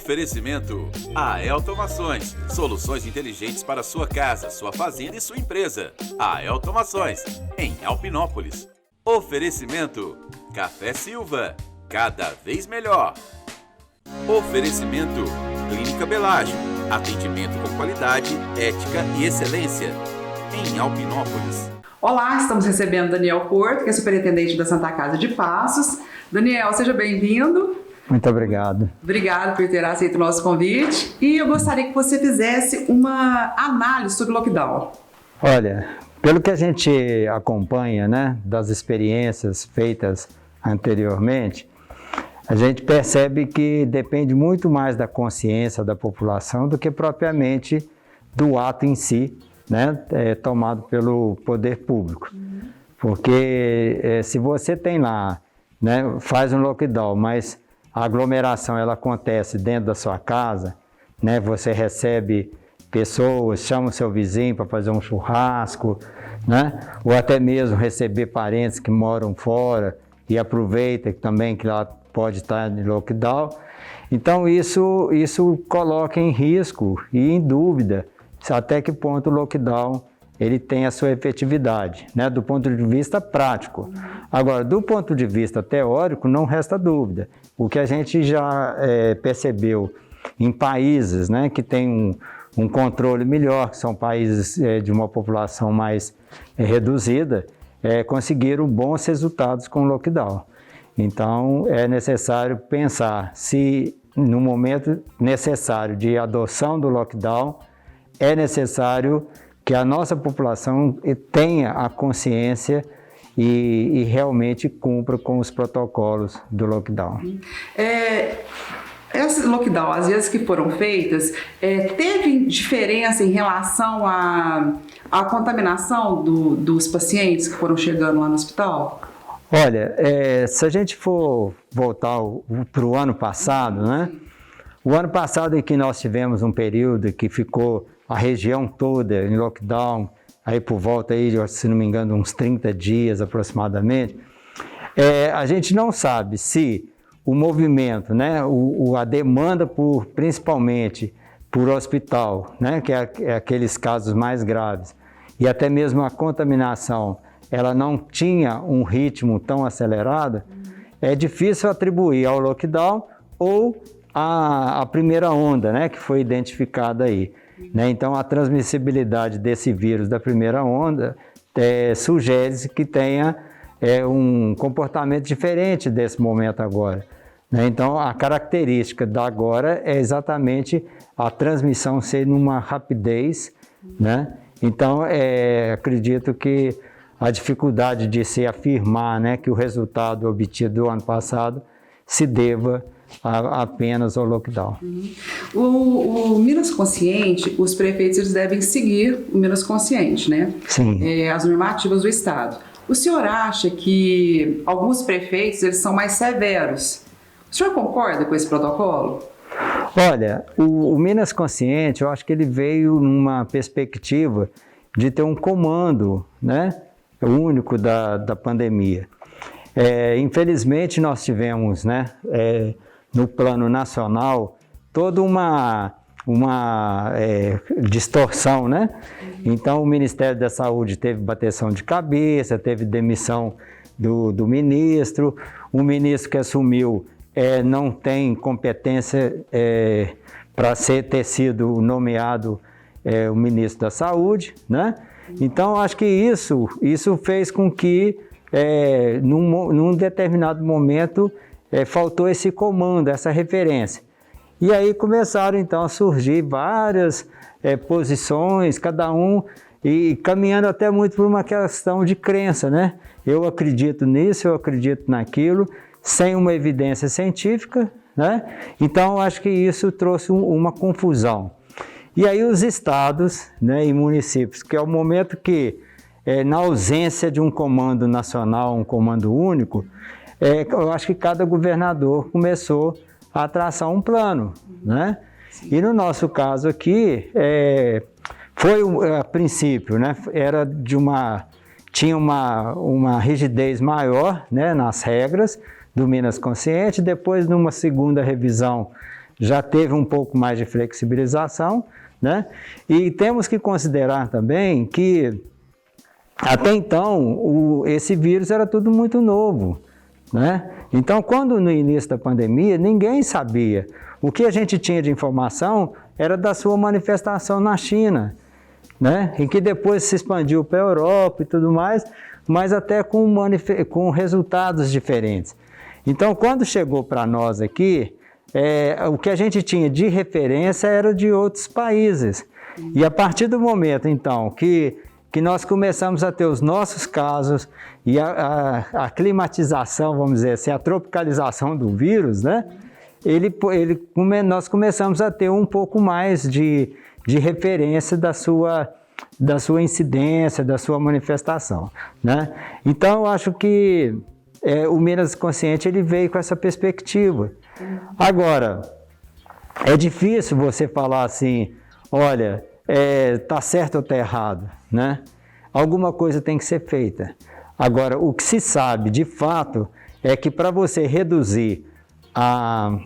Oferecimento AEL Automações, soluções inteligentes para sua casa, sua fazenda e sua empresa. AEL Automações, em Alpinópolis. Oferecimento Café Silva, cada vez melhor. Oferecimento Clínica Belágio, atendimento com qualidade, ética e excelência, em Alpinópolis. Olá, estamos recebendo Daniel Porto, que é superintendente da Santa Casa de Passos. Daniel, seja bem-vindo. Muito obrigado. Obrigado por ter aceito o nosso convite. E eu gostaria que você fizesse uma análise sobre o lockdown. Olha, pelo que a gente acompanha, né, das experiências feitas anteriormente, a gente percebe que depende muito mais da consciência da população do que propriamente do ato em si, né, tomado pelo poder público. Porque se você tem lá, né, faz um lockdown, mas a aglomeração ela acontece dentro da sua casa, né, você recebe pessoas, chama o seu vizinho para fazer um churrasco, né, ou até mesmo receber parentes que moram fora e aproveita também que lá pode estar em lockdown. Então isso coloca em risco e em dúvida até que ponto o lockdown ele tem a sua efetividade, né, do ponto de vista prático. Agora, do ponto de vista teórico, não resta dúvida. O que a gente já percebeu em países, né, que têm um controle melhor, que são países de uma população mais reduzida, conseguiram bons resultados com o lockdown. Então, é necessário pensar se, no momento necessário de adoção do lockdown, é necessário que a nossa população tenha a consciência e realmente cumpra com os protocolos do lockdown. Esse lockdown, às vezes que foram feitas, teve diferença em relação à contaminação dos pacientes que foram chegando lá no hospital? Olha, se a gente for voltar para o ano passado, né? O ano passado em que nós tivemos um período que ficou a região toda em lockdown, aí por volta, aí, se não me engano, uns 30 dias aproximadamente, a gente não sabe se o movimento, né, a demanda principalmente por hospital, né, que é aqueles casos mais graves, e até mesmo a contaminação, ela não tinha um ritmo tão acelerado, é difícil atribuir ao lockdown ou à primeira onda, né, que foi identificada aí. Né? Então, a transmissibilidade desse vírus da primeira onda sugere que tenha um comportamento diferente desse momento agora. Né? Então, a característica da agora é exatamente a transmissão ser numa rapidez. Né? Então, acredito que a dificuldade de se afirmar, né, que o resultado obtido do ano passado se deva apenas ao lockdown. O Minas Consciente, os prefeitos eles devem seguir o Minas Consciente, né? Sim. As normativas do Estado. O senhor acha que alguns prefeitos eles são mais severos? O senhor concorda com esse protocolo? Olha, o Minas Consciente, eu acho que ele veio numa perspectiva de ter um comando, né, único da pandemia. Infelizmente, nós tivemos, né, no plano nacional, toda uma distorção, né? Então, o Ministério da Saúde teve bateção de cabeça, teve demissão do ministro, o ministro que assumiu não tem competência para ter sido nomeado o ministro da Saúde, né? Então, acho que isso fez com que, num determinado momento, faltou esse comando, essa referência. E aí começaram então a surgir várias posições, cada um, e caminhando até muito por uma questão de crença, né? Eu acredito nisso, eu acredito naquilo, sem uma evidência científica, né? Então acho que isso trouxe uma confusão. E aí os estados, né, e municípios, que é o momento que, na ausência de um comando nacional, um comando único, eu acho que cada governador começou a traçar um plano, né? E no nosso caso aqui, foi a princípio, né? Tinha uma rigidez maior, né, nas regras do Minas Consciente. Depois, numa segunda revisão, já teve um pouco mais de flexibilização, né? E temos que considerar também que até então esse vírus era tudo muito novo, né? Então, quando no início da pandemia, ninguém sabia. O que a gente tinha de informação era da sua manifestação na China, né? Em que depois se expandiu para a Europa e tudo mais, mas até com resultados diferentes. Então, quando chegou para nós aqui, o que a gente tinha de referência era de outros países. E a partir do momento, então, que nós começamos a ter os nossos casos e a climatização, vamos dizer assim, a tropicalização do vírus, né? Nós começamos a ter um pouco mais de referência da sua incidência, da sua manifestação, né? Então, eu acho que o Minas Consciente ele veio com essa perspectiva. Agora, é difícil você falar assim, olha, está certo ou está errado, né? Alguma coisa tem que ser feita. Agora, o que se sabe, de fato, é que para você reduzir a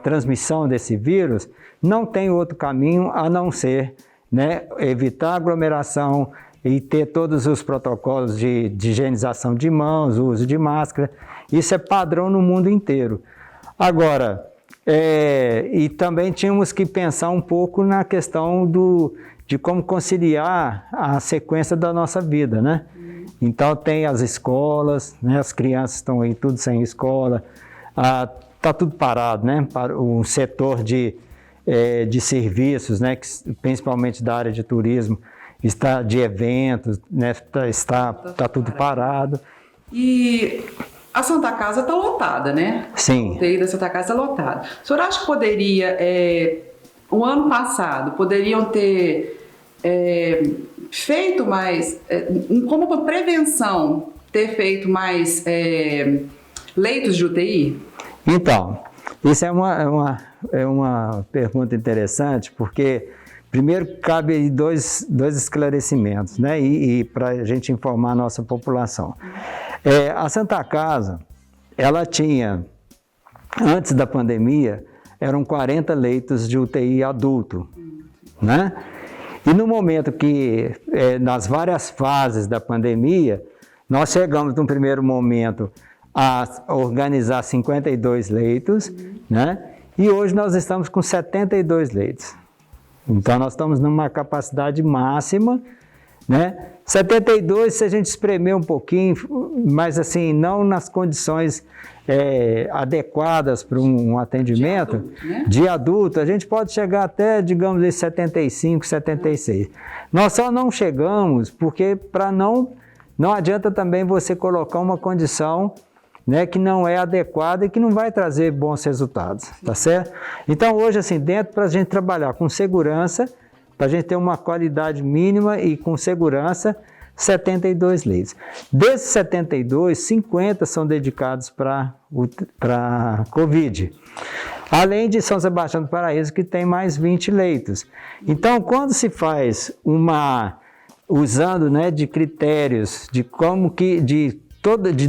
transmissão desse vírus, não tem outro caminho a não ser, né, evitar aglomeração e ter todos os protocolos de higienização de mãos, uso de máscara. Isso é padrão no mundo inteiro. Agora, e também tínhamos que pensar um pouco na questão de como conciliar a sequência da nossa vida, né? Então tem as escolas, né? As crianças estão aí tudo sem escola, está tudo parado, né? Para o setor de serviços, né? Principalmente da área de turismo, de eventos, né? Está tudo parado. E a Santa Casa está lotada, né? Sim. A UTI da Santa Casa está lotada. O senhor acha que poderia, o ano passado, poderiam ter feito mais, como uma prevenção, ter feito mais leitos de UTI? Então, isso é uma pergunta interessante, porque primeiro cabe dois esclarecimentos, né? E para a gente informar a nossa população. A Santa Casa, ela tinha, antes da pandemia, eram 40 leitos de UTI adulto, né? E no momento que, nas várias fases da pandemia, nós chegamos num primeiro momento a organizar 52 leitos, né? E hoje nós estamos com 72 leitos. Então nós estamos numa capacidade máxima, né? 72 se a gente espremer um pouquinho, mas assim, não nas condições adequadas para um atendimento de adulto, a gente pode chegar até, digamos, 75, 76. Nós só não chegamos porque não adianta também você colocar uma condição, né, que não é adequada e que não vai trazer bons resultados, tá certo? Então hoje, assim, dentro para a gente trabalhar com segurança, para a gente ter uma qualidade mínima e com segurança, 72 leitos. Desses 72, 50 são dedicados para Covid. Além de São Sebastião do Paraíso, que tem mais 20 leitos. Então, quando se faz usando, né, de critérios de como que,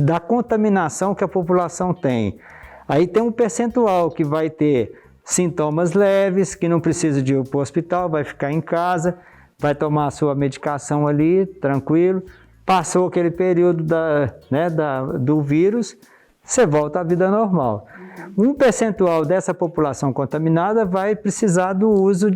da contaminação que a população tem, aí tem um percentual que vai ter sintomas leves, que não precisa de ir para o hospital, vai ficar em casa, vai tomar a sua medicação ali, tranquilo. Passou aquele período do vírus, você volta à vida normal. Um percentual dessa população contaminada vai precisar do uso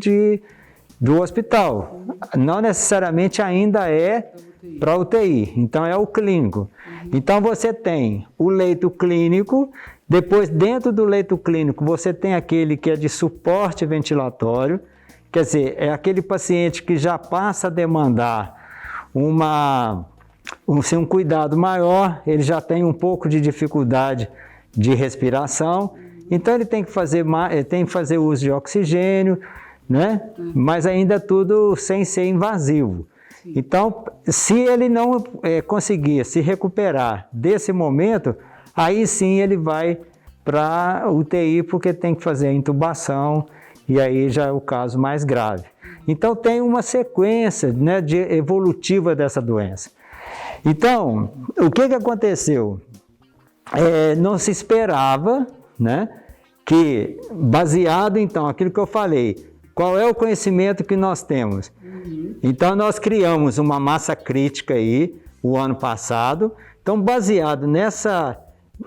do hospital. Não necessariamente ainda é para UTI, então é o clínico. Então você tem o leito clínico, depois dentro do leito clínico você tem aquele que é de suporte ventilatório, quer dizer, é aquele paciente que já passa a demandar um cuidado maior, ele já tem um pouco de dificuldade de respiração, então ele tem que fazer uso de oxigênio, né? Mas ainda tudo sem ser invasivo. Então, se ele não conseguir se recuperar desse momento, aí sim ele vai para UTI, porque tem que fazer a intubação, e aí já é o caso mais grave. Então tem uma sequência, né, evolutiva dessa doença. Então, o que aconteceu? Não se esperava, né, que, baseado então, aquilo que eu falei, qual é o conhecimento que nós temos? Então, nós criamos uma massa crítica aí, o ano passado. Então, baseado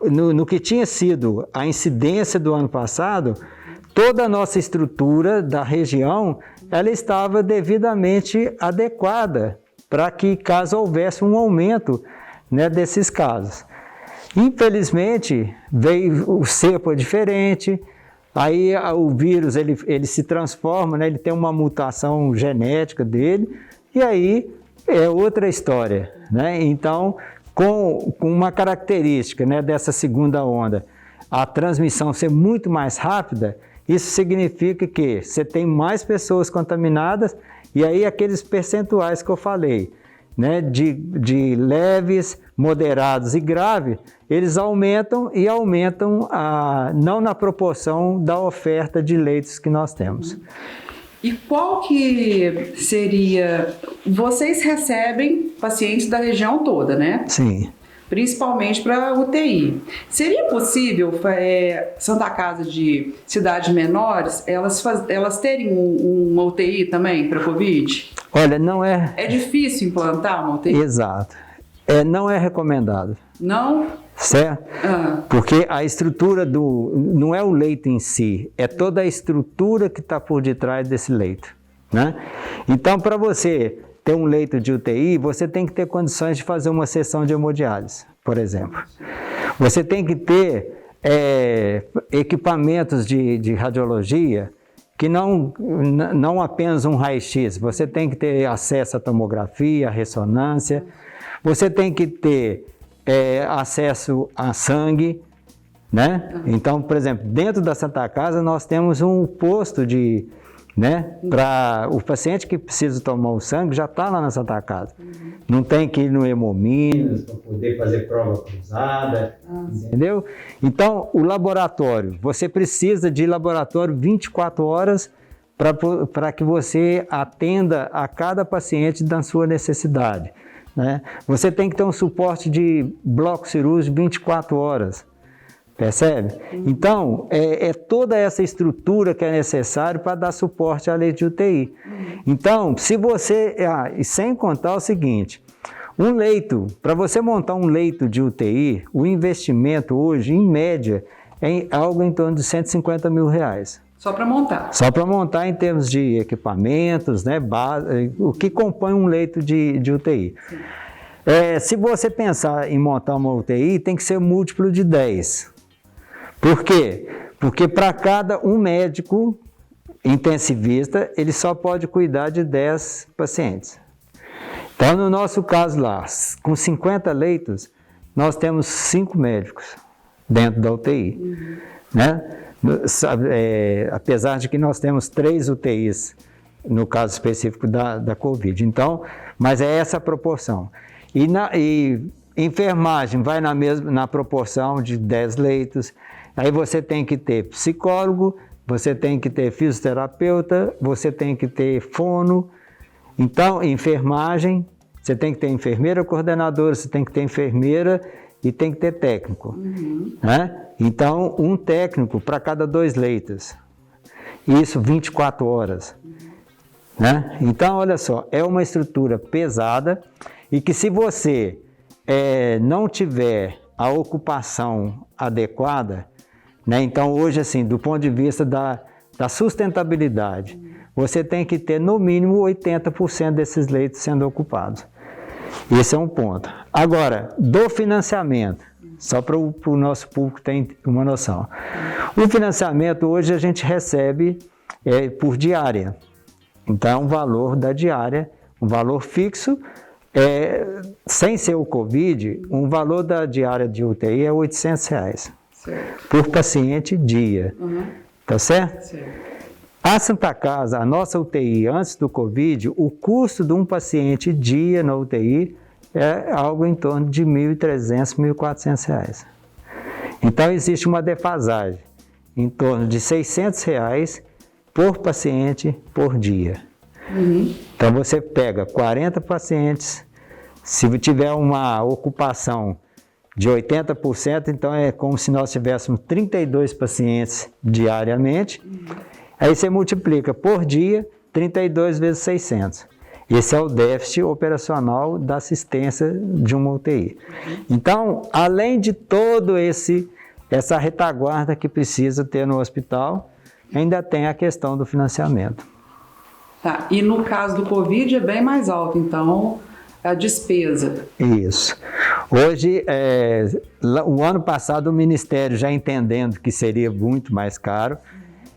no que tinha sido a incidência do ano passado, toda a nossa estrutura da região, ela estava devidamente adequada para que, caso houvesse um aumento, né, desses casos. Infelizmente, veio o cepa diferente, aí o vírus ele se transforma, né, ele tem uma mutação genética dele, e aí é outra história, né? Então, com uma característica, né, dessa segunda onda, a transmissão ser muito mais rápida, isso significa que você tem mais pessoas contaminadas, e aí aqueles percentuais que eu falei, né, de leves, moderados e graves, eles aumentam e aumentam não na proporção da oferta de leitos que nós temos. E qual que seria... Vocês recebem pacientes da região toda, né? Sim. Principalmente para UTI. Seria possível Santa Casa de cidades menores, elas terem uma UTI também para Covid? Olha, não é... É difícil implantar uma UTI? Exato. Não é recomendado. Não? Certo? Porque a estrutura não é o leito em si, é toda a estrutura que está por detrás desse leito, né? Então, para você ter um leito de UTI, você tem que ter condições de fazer uma sessão de hemodiálise, por exemplo. Você tem que ter equipamentos de radiologia que não apenas um raio-x, você tem que ter acesso à tomografia, à ressonância, você tem que ter acesso a sangue, né? Então, por exemplo, dentro da Santa Casa nós temos um posto para o paciente que precisa tomar o sangue, já está lá na Santa Casa. Não tem que ir no Hemominas para poder fazer prova cruzada, entendeu? Então, o laboratório, você precisa de laboratório 24 horas para que você atenda a cada paciente da sua necessidade, né? Você tem que ter um suporte de bloco cirúrgico 24 horas, percebe? Então, é toda essa estrutura que é necessária para dar suporte à leito de UTI. Então, se você... e sem contar o seguinte, para você montar um leito de UTI, o investimento hoje, em média, é algo em torno de R$150 mil. Só para montar? Só para montar em termos de equipamentos, né, o que compõe um leito de UTI. Se você pensar em montar uma UTI, tem que ser múltiplo de 10. Por quê? Porque para cada um médico intensivista, ele só pode cuidar de 10 pacientes. Então, no nosso caso lá, com 50 leitos, nós temos 5 médicos dentro da UTI, né? Apesar de que nós temos 3 UTIs, no caso específico da Covid. Então, mas é essa a proporção. E enfermagem vai na proporção de 10 leitos. Aí você tem que ter psicólogo, você tem que ter fisioterapeuta, você tem que ter fono. Então, enfermagem, você tem que ter enfermeira coordenadora, você tem que ter enfermeira e tem que ter técnico, né? Então, um técnico para cada 2 leitos. Isso 24 horas. Né? Então, olha só, é uma estrutura pesada e que se você não tiver a ocupação adequada, né? Então, hoje, assim, do ponto de vista da sustentabilidade, você tem que ter no mínimo 80% desses leitos sendo ocupados. Esse é um ponto. Agora, do financiamento, só para o nosso público ter uma noção. O financiamento hoje a gente recebe por diária. Então, é um valor da diária, um valor fixo. Sem ser o Covid, um valor da diária de UTI é R$800 por paciente dia. Tá certo? Certo. A Santa Casa, a nossa UTI, antes do Covid, o custo de um paciente dia na UTI é algo em torno de R$1.300, R$1.400. Então, existe uma defasagem em torno de R$600 por paciente por dia. Então, você pega 40 pacientes, se tiver uma ocupação de 80%, então é como se nós tivéssemos 32 pacientes diariamente. Aí você multiplica por dia, 32 vezes 600. Esse é o déficit operacional da assistência de uma UTI. Então, além de todo essa retaguarda que precisa ter no hospital, ainda tem a questão do financiamento. Tá, e no caso do Covid é bem mais alto, então, a despesa. Isso. Hoje, o ano passado, o Ministério, já entendendo que seria muito mais caro,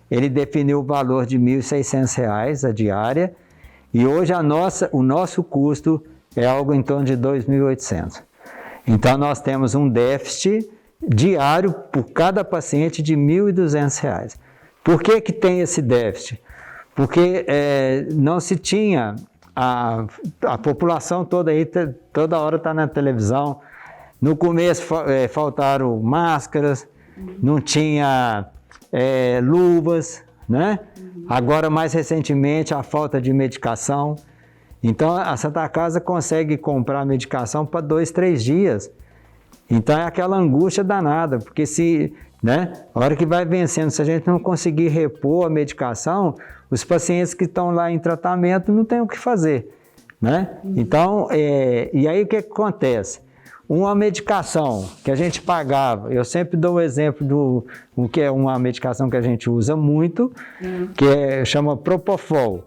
ele definiu o valor de R$ 1.600 a diária, e hoje o nosso custo é algo em torno de R$ 2.800. Então, nós temos um déficit diário por cada paciente de R$ 1.200. Por que tem esse déficit? Porque não se tinha, a população toda aí, toda hora está na televisão. No começo faltaram máscaras, não tinha luvas, né? Agora, mais recentemente, a falta de medicação. Então, a Santa Casa consegue comprar medicação para 2, 3 dias. Então, é aquela angústia danada, porque a hora que vai vencendo, se a gente não conseguir repor a medicação, os pacientes que estão lá em tratamento não têm o que fazer, né? Então, e aí o que acontece? Uma medicação que a gente pagava, eu sempre dou o exemplo do que é uma medicação que a gente usa muito, que chama Propofol.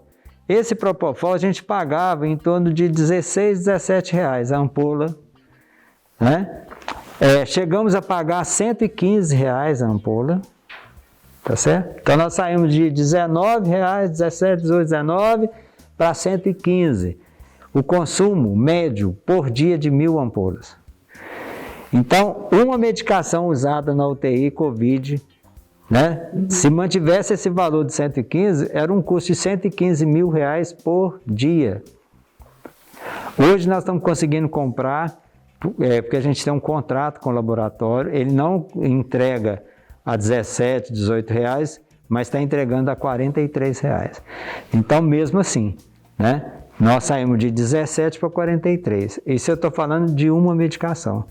Esse Propofol a gente pagava em torno de R$16, R$17 a ampola, né? Chegamos a pagar R$115 a ampola, tá certo? Então nós saímos de R$19, 17, 18, 19 para 115. O consumo médio por dia de 1.000 ampolas. Então, uma medicação usada na UTI Covid, né? Se mantivesse esse valor de 115, era um custo de R$115 mil por dia. Hoje nós estamos conseguindo comprar, porque a gente tem um contrato com o laboratório, ele não entrega a R$17, R$18, mas está entregando a R$43. Então, mesmo assim, né? Nós saímos de 17 para 43. Isso eu estou falando de uma medicação.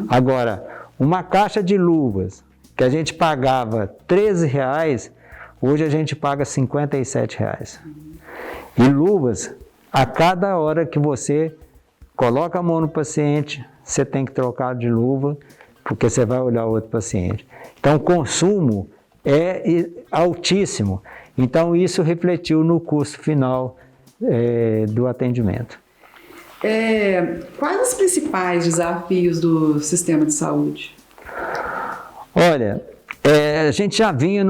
Agora, uma caixa de luvas, que a gente pagava R$13, hoje a gente paga R$57. E luvas, a cada hora que você coloca a mão no paciente, você tem que trocar de luva, porque você vai olhar outro paciente. Então, o consumo é altíssimo. Então, isso refletiu no custo final do atendimento. Quais os principais desafios do sistema de saúde? Olha, a gente já vinha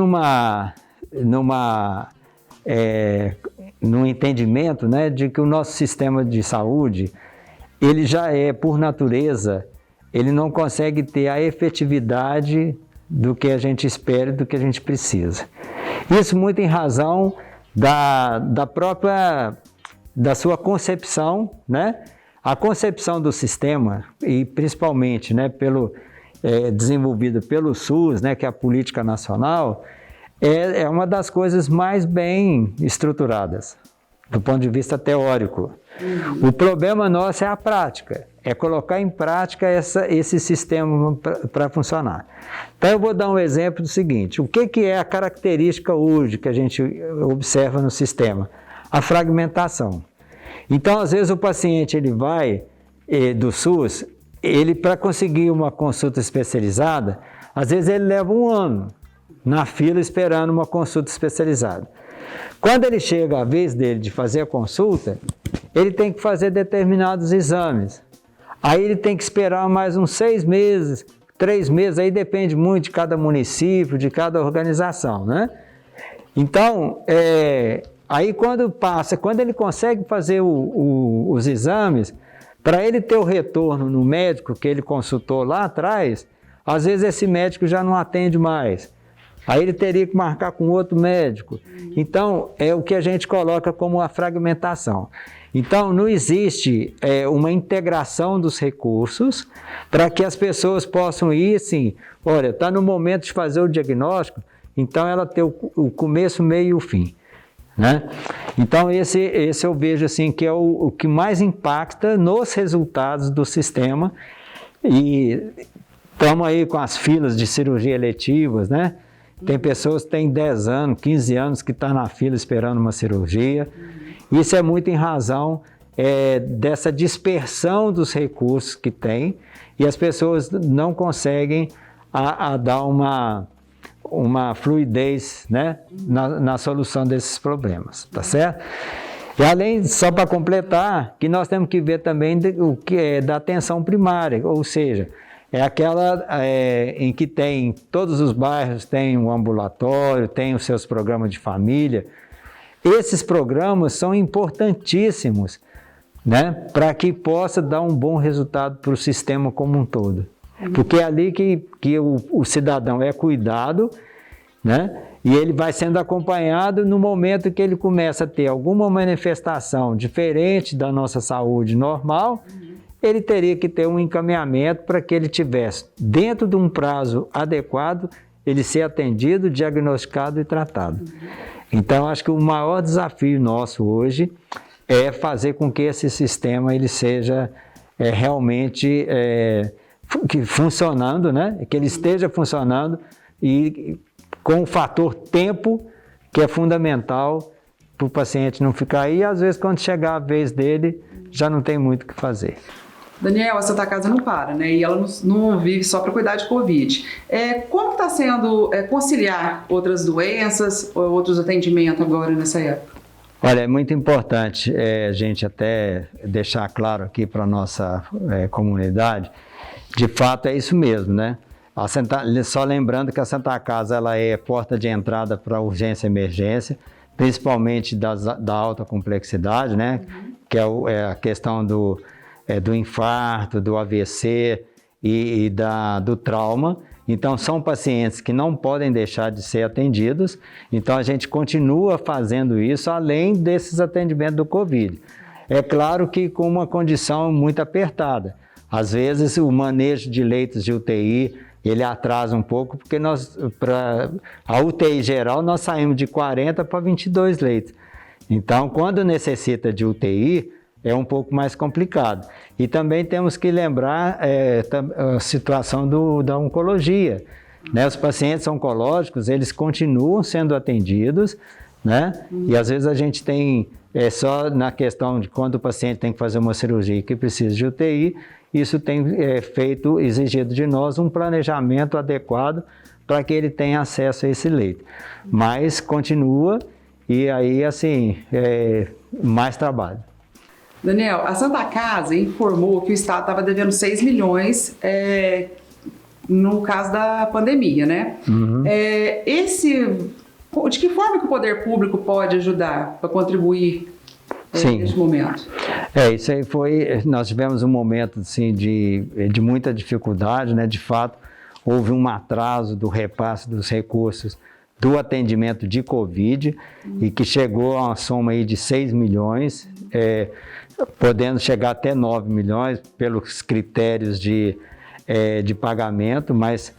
num entendimento, né, de que o nosso sistema de saúde, ele já por natureza, ele não consegue ter a efetividade do que a gente espera e do que a gente precisa. Isso muito em razão da sua concepção, né? A concepção do sistema, e principalmente, né, desenvolvida pelo SUS, né, que é a política nacional, é uma das coisas mais bem estruturadas, do ponto de vista teórico. O problema nosso é a prática, é colocar em prática esse sistema para funcionar. Então, eu vou dar um exemplo do seguinte: o que é a característica hoje que a gente observa no sistema? A fragmentação. Então, às vezes, o paciente ele vai do SUS, para conseguir uma consulta especializada, às vezes ele leva 1 ano na fila esperando uma consulta especializada. Quando ele chega a vez dele de fazer a consulta, ele tem que fazer determinados exames. Aí ele tem que esperar mais uns 6 meses, 3 meses, aí depende muito de cada município, de cada organização, né? Então, aí quando ele consegue fazer os exames, para ele ter o retorno no médico que ele consultou lá atrás, às vezes esse médico já não atende mais. Aí ele teria que marcar com outro médico. Então, é o que a gente coloca como a fragmentação. Então, não existe uma integração dos recursos para que as pessoas possam ir assim, olha, está no momento de fazer o diagnóstico, então ela tem o começo, meio e o fim, né? Então, esse eu vejo assim, que é o que mais impacta nos resultados do sistema, E estamos aí com as filas de cirurgia eletivas, né? Tem pessoas que têm 10 anos, 15 anos que estão na fila esperando uma cirurgia. Isso é muito em razão dessa dispersão dos recursos que tem e as pessoas não conseguem dar uma fluidez, né, na solução desses problemas, tá certo? E além, só para completar, que nós temos que ver também o que é da atenção primária, ou seja, é aquela em que tem, todos os bairros têm um ambulatório, tem os seus programas de família. Esses programas são importantíssimos, né, para que possa dar um bom resultado para o sistema como um todo. Porque é ali que o cidadão é cuidado, né, e ele vai sendo acompanhado no momento que ele começa a ter alguma manifestação diferente da nossa saúde normal, ele teria que ter um encaminhamento para que ele tivesse, dentro de um prazo adequado, ele ser atendido, diagnosticado e tratado. Então, acho que o maior desafio nosso hoje é fazer com que esse sistema ele seja realmente funcionando, né? Que ele esteja funcionando e com o fator tempo, que é fundamental para o paciente não ficar aí. E às vezes, quando chegar a vez dele, já não tem muito o que fazer. Daniel, a Santa Casa não para, né? E ela não vive só para cuidar de Covid. Como está sendo conciliar outras doenças ou outros atendimentos agora nessa época? Olha, é muito importante a gente até deixar claro aqui para a nossa comunidade, de fato é isso mesmo, né? Só lembrando que a Santa Casa ela é porta de entrada para urgência e emergência, principalmente da alta complexidade, né? Que é a questão do infarto, do AVC e do trauma. Então, são pacientes que não podem deixar de ser atendidos. Então, a gente continua fazendo isso, além desses atendimentos do Covid. É claro que com uma condição muito apertada. Às vezes, o manejo de leitos de UTI, ele atrasa um pouco, porque para a UTI geral, nós saímos de 40 para 22 leitos. Então, quando necessita de UTI, é um pouco mais complicado. E também temos que lembrar a situação da oncologia, né? Os pacientes oncológicos, eles continuam sendo atendidos, né? E às vezes a gente tem, só na questão de quando o paciente tem que fazer uma cirurgia que precisa de UTI, isso tem exigido de nós um planejamento adequado para que ele tenha acesso a esse leito. Mas continua e aí, assim, mais trabalho. Daniel, a Santa Casa informou que o Estado estava devendo 6 milhões no caso da pandemia, né? De que forma que o poder público pode ajudar para contribuir neste momento? Isso aí nós tivemos um momento assim, de muita dificuldade, né? De fato, houve um atraso do repasse dos recursos do atendimento de Covid e que chegou a uma soma aí de 6 milhões, podendo chegar até 9 milhões pelos critérios de pagamento, mas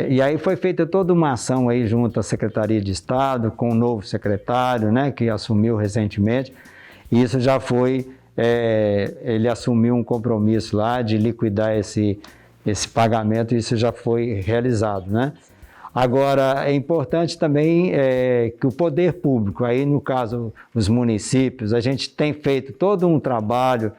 e aí foi feita toda uma ação aí junto à Secretaria de Estado, com o novo secretário, né, que assumiu recentemente, e isso já foi, ele assumiu um compromisso lá de liquidar esse pagamento, e isso já foi realizado, né? Agora, é importante também que o poder público, aí no caso os municípios, a gente tem feito todo um trabalho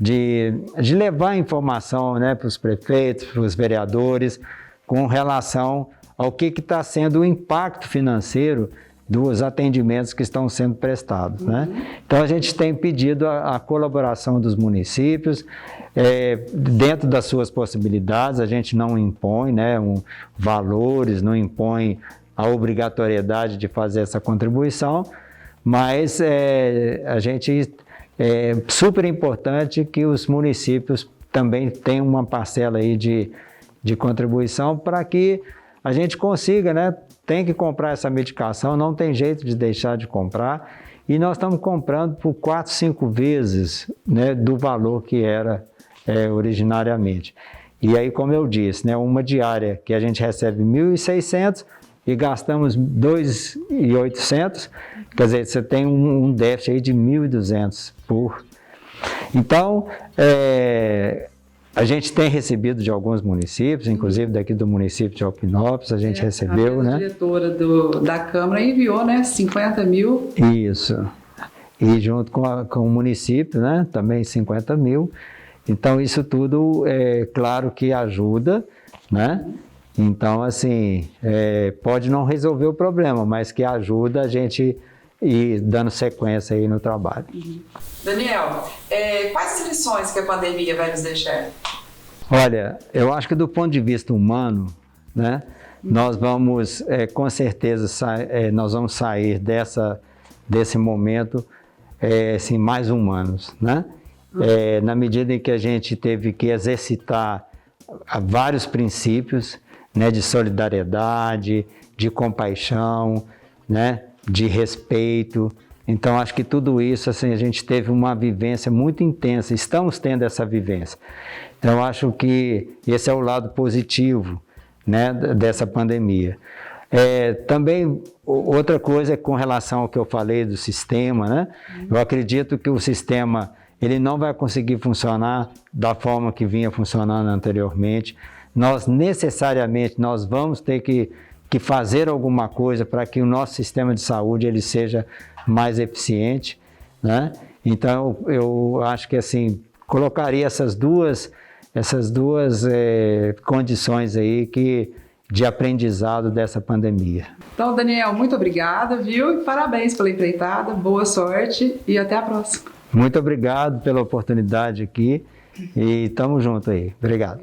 de levar informação, né, para os prefeitos, para os vereadores, com relação ao que está sendo o impacto financeiro dos atendimentos que estão sendo prestados, né? Então, a gente tem pedido a colaboração dos municípios, dentro das suas possibilidades, a gente não impõe, né, valores, não impõe a obrigatoriedade de fazer essa contribuição, mas a gente é super importante que os municípios também tenham uma parcela aí de contribuição para que a gente consiga, né? Tem que comprar essa medicação, não tem jeito de deixar de comprar, e nós estamos comprando por 4, 5 vezes, né, do valor que era originariamente. E aí, como eu disse, né, uma diária que a gente recebe 1.600 e gastamos 2.800, quer dizer, você tem um déficit aí de 1.200 por. Então, A gente tem recebido de alguns municípios, inclusive daqui do município de Alpinópolis, a gente recebeu, né? A diretora da Câmara enviou, né, 50 mil. Isso. E junto com o município, né, também 50 mil. Então, isso tudo, é claro que ajuda, né? Então, assim, pode não resolver o problema, mas que ajuda a gente ir dando sequência aí no trabalho. Daniel, quais as lições que a pandemia vai nos deixar? Olha, eu acho que do ponto de vista humano, né, nós vamos, com certeza, nós vamos sair desse momento assim, mais humanos, né? Na medida em que a gente teve que exercitar vários princípios, né, de solidariedade, de compaixão, né, de respeito. Então, acho que tudo isso, assim, a gente teve uma vivência muito intensa, estamos tendo essa vivência. Então, acho que esse é o lado positivo, né, dessa pandemia. Também, outra coisa é com relação ao que eu falei do sistema, né? Eu acredito que o sistema, ele não vai conseguir funcionar da forma que vinha funcionando anteriormente. Necessariamente, nós vamos ter que fazer alguma coisa para que o nosso sistema de saúde ele seja mais eficiente, né? Então, eu acho que, assim, colocaria essas duas condições aí de aprendizado dessa pandemia. Então, Daniel, muito obrigada, viu? E parabéns pela empreitada, boa sorte e até a próxima. Muito obrigado pela oportunidade aqui e estamos juntos aí. Obrigado.